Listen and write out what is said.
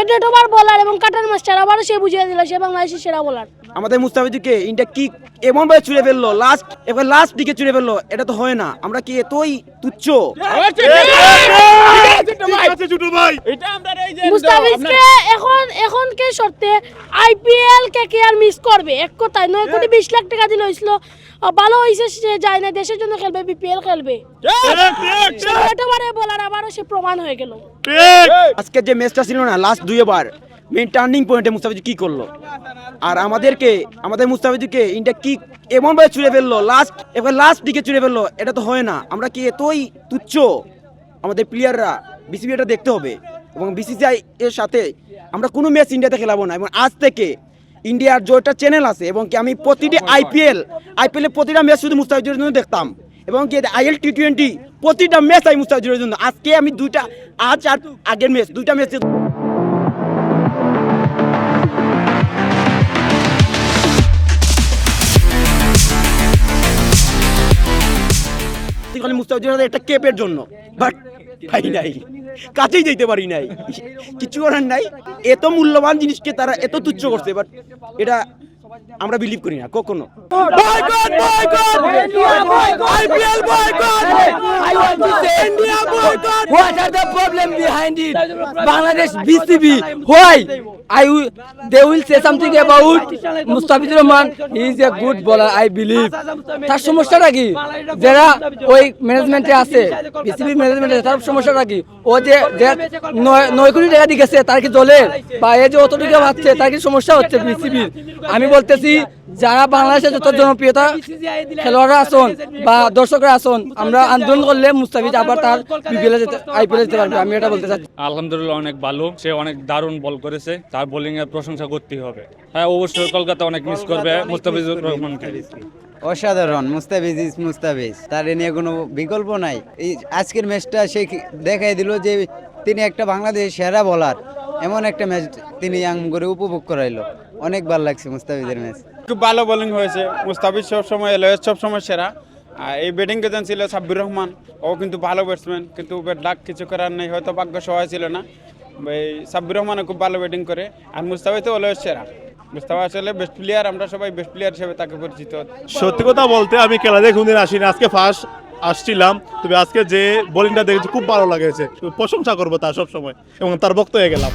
Date over bowler এবং cutter master আবারও সে বুঝিয়ে দিল সে বাংলাদেশের সেরা বোলার। আমাদের মুস্তাফিজকে ইন্ডিয়া কি এমন ভাবে ছুড়ে ফেললো, লাস্ট দিকে ছুড়ে ফেললো, এটা তো হয় না। আমরা কি এতই তুচ্ছ? মুস্তাফিজকে এখন কে শর্তে আইপিএল কে আর মিস করবে এক কথায় 9 কোটি 20 লাখ টাকা দিল হইছিল, ভালো হইছে সে যায় না, দেশের জন্য খেলবে, বিপিএল খেলবে। একেবারে বলার আবারও সে প্রমাণ হয়ে গেল। আজকে যে ম্যাচটা ছিল না, লাস্ট 2 ওভার মেইন টার্নিং পয়েন্টে মুস্তাফিজ কি করলো, আর আমাদের মুস্তাফিজকে ইন্ডিয়া কি এমন ভাবে ছুড়ে ফেললো, লাস্ট দিকে ছুড়ে ফেললো, এটা তো হয় না। আমরা কি এতই তুচ্ছ? আমাদের প্লেয়াররা, বিসিবি এটা দেখতে হবে এবং বিসিসিআই এর সাথে আমরা কোনো ম্যাচ ইন্ডিয়াতে খেলাবো না। এবং আজ থেকে ইন্ডিয়ার যেটা চ্যানেল আছে এবং কি আমি প্রতিটি আইপিএল প্রতিটা ম্যাচ শুধু মুস্তাফিজের জন্য দেখতাম এবং কি আইএল টি20 প্রতিটা ম্যাচ আমি মুস্তাফিজের জন্য। আজকে আমি আজ আর আগের ম্যাচ 2টা ম্যাচ মুস্তাফিজের সাথে একটা কেপের জন্য, বাট পাই নাই, কাছেই যেতে পারি নাই, কিছু করার নাই। এত মূল্যবান জিনিসকে তারা এত তুচ্ছ করছে, বাট এটা আমরা বিলিভ করি না কখনো। What are the problem behind it? Bangladesh BCB. Why? They will say something about Mustafizur Rahman. He is a good bowler, I believe. তার সমস্যাটা কি? যারা ওই ম্যানেজমেন্টে আছে, বিসিবি ম্যানেজমেন্টে, তার সমস্যাটা কি? ও যে 9 কোটি টাকা দিয়ে গেছে, তার কি দলের বা এই যে অত টাকা পাচ্ছে, তার কি সমস্যা হচ্ছে বিসিবির? আমি বলতেছি যারা বাংলাদেশের যত জনপ্রিয়তা খেলোয়াড়রা আসুন বা দর্শকরা আসুন, আমরা আন্দোলন করলে মুস্তাফিজ আবার তার বিপিএল আইপিএল যেতে পারবে, আমি এটা বলতে চাচ্ছি। আলহামদুলিল্লাহ অনেক ভালো, সে অনেক দারুণ বল করেছে, তার বোলিং এর প্রশংসা করতেই হবে। হ্যাঁ, অবশ্যই কলকাতা অনেক মিস করবে মুস্তাফিজুর রহমানকে। অসাধারণ, মুস্তাফিজ, তার এ নিয়ে কোনো বিকল্প নাই। এই আজকের ম্যাচটা সে দেখাই দিল যে তিনি একটা বাংলাদেশের সেরা বোলার। এমন একটা ম্যাচ তিনি ইয়াং করে উপভোগ করাইলো, অনেক ভালো লাগছে মুস্তাফিজের ম্যাচ। খুব ভালো বোলিং হয়েছে, মুস্তাফিজ সবসময় এলওএস সবসময় সেরা। এই ব্যাটিং কেজন ছিল সাব্বির রহমান, ও কিন্তু ভালো ব্যাটসম্যান, কিন্তু ডাক কিছু করার নেই, হয়তো ভাগ্য সহায় ছিল না। এই সাব্বির রহমানও খুব ভালো ব্যাটিং করে, আর মুস্তাফিজ তো এলওএস সেরা। মুস্তাফা আসলে বেস্ট প্লেয়ার, আমরা সবাই বেস্ট প্লেয়ার হিসেবে তাকে পরিচিত। সত্যি কথা বলতে আমি খেলা দেখে কোনদিন আসিনি, আজকে ফার্স্ট আসছিলাম। তবে আজকে যে বোলিংটা দেখেছি খুব ভালো লাগেছে, প্রশংসা করবো তার সবসময় এবং তার ভক্ত হয়ে গেলাম।